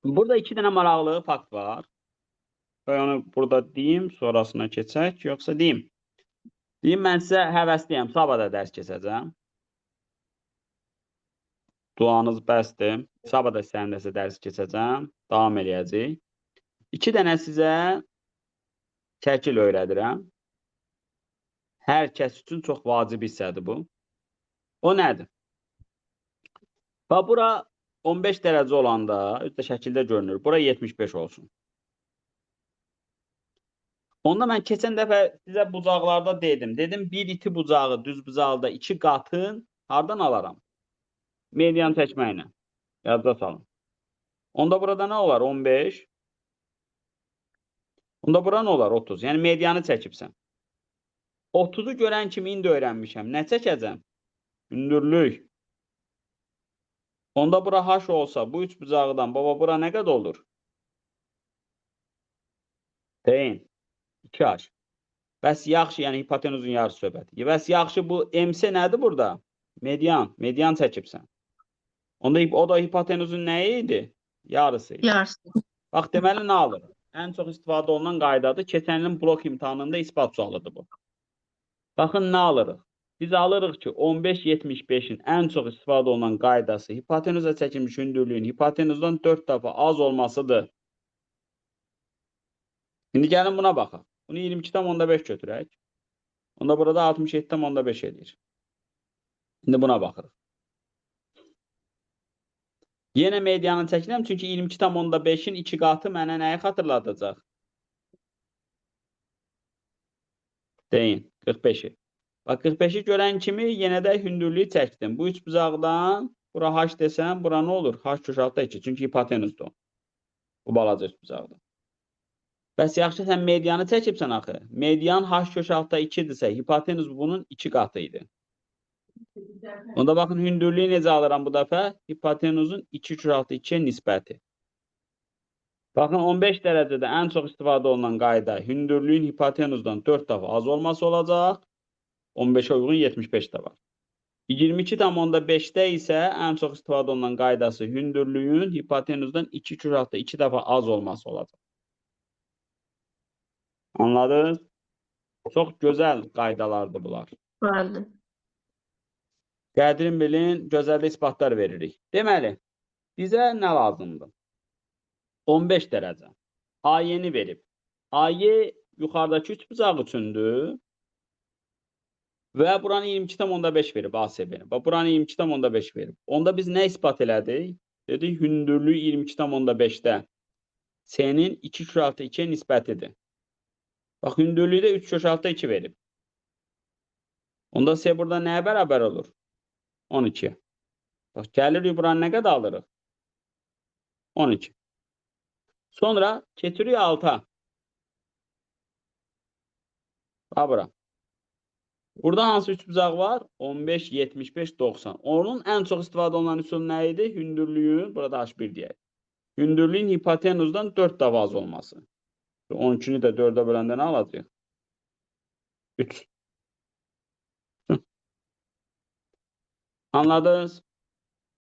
Burada iki dənə maraqlı fakt var. Və onu burada deyim, sonrasına keçək, yoxsa deyim. Deyim, mən sizə həvəsliyəm, sabah da dərs keçəcəm. Duanız bəsdir. Sabah da səninləsə dərs keçəcəm. Davam eləyəcək. İki dənə sizə şəkil öyrədirəm. Hər kəs üçün çox vacib hissədir bu. O nədir? Bax, bura 15 dərəcə olanda, üstə şəkildə görünür. Bura 75 olsun. Onda mən keçən dəfə sizə bucaqlarda dedim. Dedim, bir iti bucağı düz bucaqda 2 qatın hardan alaram? Median çəkməklə. Yadda salın. Onda burada nə olar? 15. Onda bura nə olar? 30. Yəni medianı çəkibsən. 30'u görən kimi indi öyrənmişəm. Nə çəkəcəm? Hündürlük. Onda bura h olsa, bu üç bucaqdan, baba bura nə qədər olur? Deyin. 2h. Bəs yaxşı, yəni hipotenuzun yarısı söhbəti. Bəs yaxşı, bu MC nədir burada? Median. Median çəkibsən. Onda o da hipotenuzun nəyi idi? Yarısı idi. Yarısı. Bax, deməli nə alır? Ən çox istifadə olunan qaydadır. Keçən ilin blok imtahanında ispat sualıdır bu. Baxın, nə alırıq? Biz alırıq ki, 15-75-in ən çox istifadə olunan qaydası hipotenuza çəkilmiş hündürlüyün hipotenuzdan 4 dəfə az olmasıdır. İndi gəlin buna baxaq. Bunu 22,5 götürək. Onda burada 67,5 edir. İndi buna baxırıq. Yenə medianı çəkirəm, çünki 22,5-in 2 qatı mənə nəyi xatırladacaq? Deyin, 45-i. Bax, 45'i görən kimi yenə də hündürlüyü çəkdim. Bu üç bucaqdan, bura h desəm, bura nə olur? H köşaltda 2, çünki hipotenuzdur. Bu balaca üç bucaqdır. Bəs yaxşı, sən medianı çəkibsən axı. Median h köşaltda 2-dirsə, hipotenuz bunun 2 qatı idi. Onda baxın, hündürlüyü necə alıram bu dəfə? Hipotenuzun 2 köşaltda 2-yə nisbəti. Baxın, 15 dərəcədə ən çox istifadə olunan qayda hündürlüyün hipotenuzdan 4 dəfə az olması olacaq. 15'e uyğun 75 də var. 22,5'də isə ən çox istifadə olunan qaydası hündürlüyün hipotenuzdan 2 köşaltda 2 dəfə az olması olacaq. Anladınız? Çox gözəl qaydalardır bunlar. Vardı. Qədrin bilin, gözəl isbatlar veririk. Deməli, bizə nə lazımdır? 15 dərəcə. AY-ni verib. AY yuxarıdakı üç bucaq üçündür. Və buranı 22,5 verib ASB-ni. Bax, buranı 22,5 verib. Onda biz nə ispat elədik? Dedik, hündürlüyü 22,5'də S-nin 2 köşaltda 2'ye nisbətidir. Bax, hündürlüyü də 3 köşaltda 2 verib. Onda S burada nəyə bərabər olur? 12. Bax, gəlirik buranı nə qədər alırıq? 12. Sonra keçirik alta. Bax, bura. Burada hansı üç bucaq var? 15, 75, 90. Onun ən çox istifadə olunan üsul nə idi? Hündürlüyün, burada H1 deyək. Hündürlüyün hipotenuzdan 4 dəfə az olması. 12'ni də 4'ə böləndə nə alacaq? 3. Anladınız?